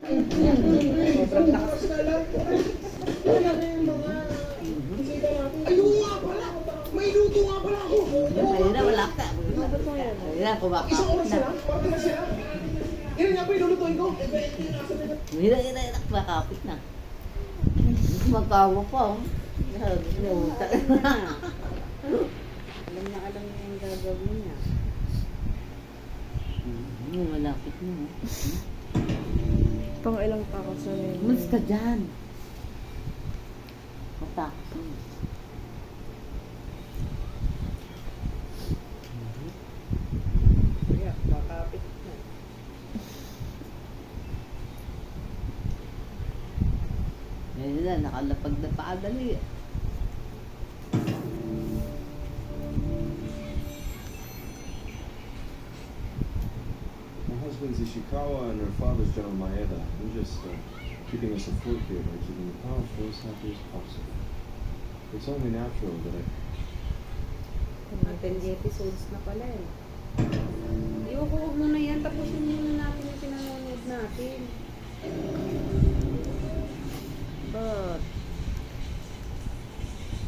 Sobrang takas na lang po. Wala na yung mga... Ayun nga pala! May luto nga pala ako! Ayun na, wala ka. Ayun na, kumakapit Isang oras na na. lang? Parang na sila? Yan nga po yung lulutuin ko. Ayun na, kumakapit na. Magkawa pa, oh. Alam niya yung gagawin niya. Malapit na, oh. Pang ilang takos na yun. Umalis ka dyan. Matakot mo. Kaya, makapit na. Ayun na, nakalapag na paadali. My husband's Ishikawa and her father's General Maeda. They're just keeping us afloat here by keeping the power flow as happy as possible. It's only natural that Mga 10 episodes na pala eh. Ayoko, huwag mo na yan. Tapusin muna natin yung pinanonood natin. But,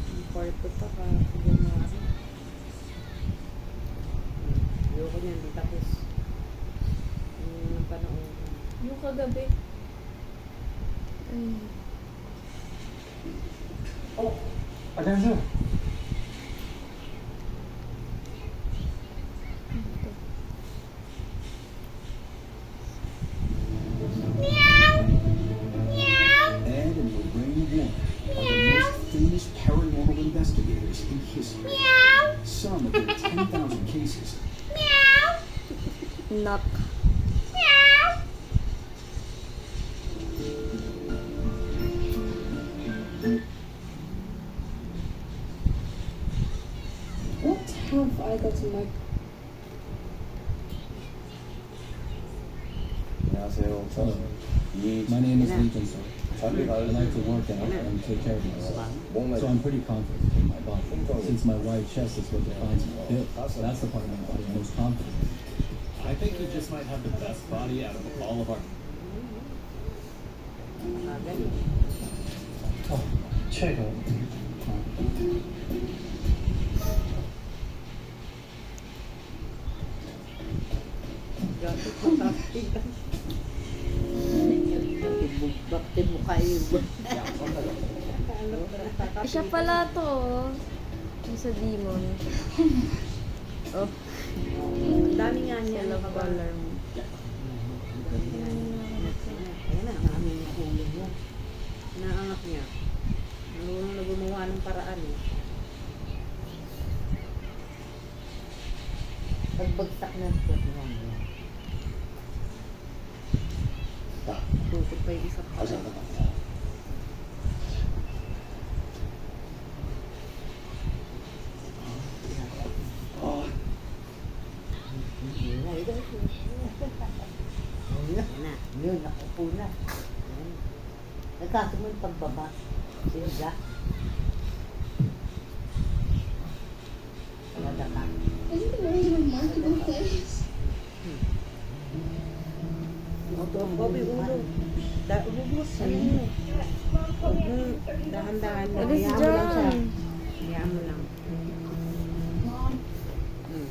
ang part 2 pa ka. Ayoko niyan. Di tapos. Yung panahon. Yung kagabi. Ay. Oh, attention! Ed and Lorraine Warren are the most famous paranormal investigators in history. Some of their 10,000 cases Knock. What have I got in my... 안녕하세요. My name is Lee Jin-soo. I like to work out and take care of myself. So I'm pretty confident in my body. Since my wide chest is what defines my build, that's the part of my body I'm most confident in. I think you just might have the best body out of all of our. Bakit makapit? Bakit mo kayo? Siya pala to. Yung sa demon. Oh. Ang dami nga niya. Love color mo. Ayan na, ang aming nahulog niya. Naangat niya. Nalunong na gumawa ng paraan eh. Pagbagsak na ito. Tukod pa yung isa pa. Yun, nakupo na. Nagkaso mo yung pagbaba. Siniga. Talaga ka. Isn't the world a remarkable place? Bobby, ulo. Ubus. Ano mo? Dahan-dahan. Alis Hayaan mo lang siya. dyan. Hayaan mo lang. Mom,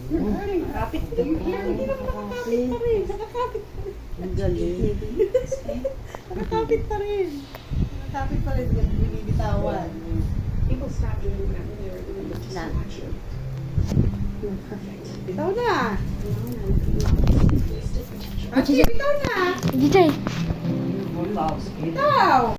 you're hurting. Kapit ka. Hindi naman nakakapit pa rin. Nakakapit pa rin. Ang galing. Nakakapit pa rin. Nakapit pa rin. Binibitawan. People stop doing that when they were doing it just to watch you. Bitaw na. Ate, bitaw na. Gitay. Bitaw.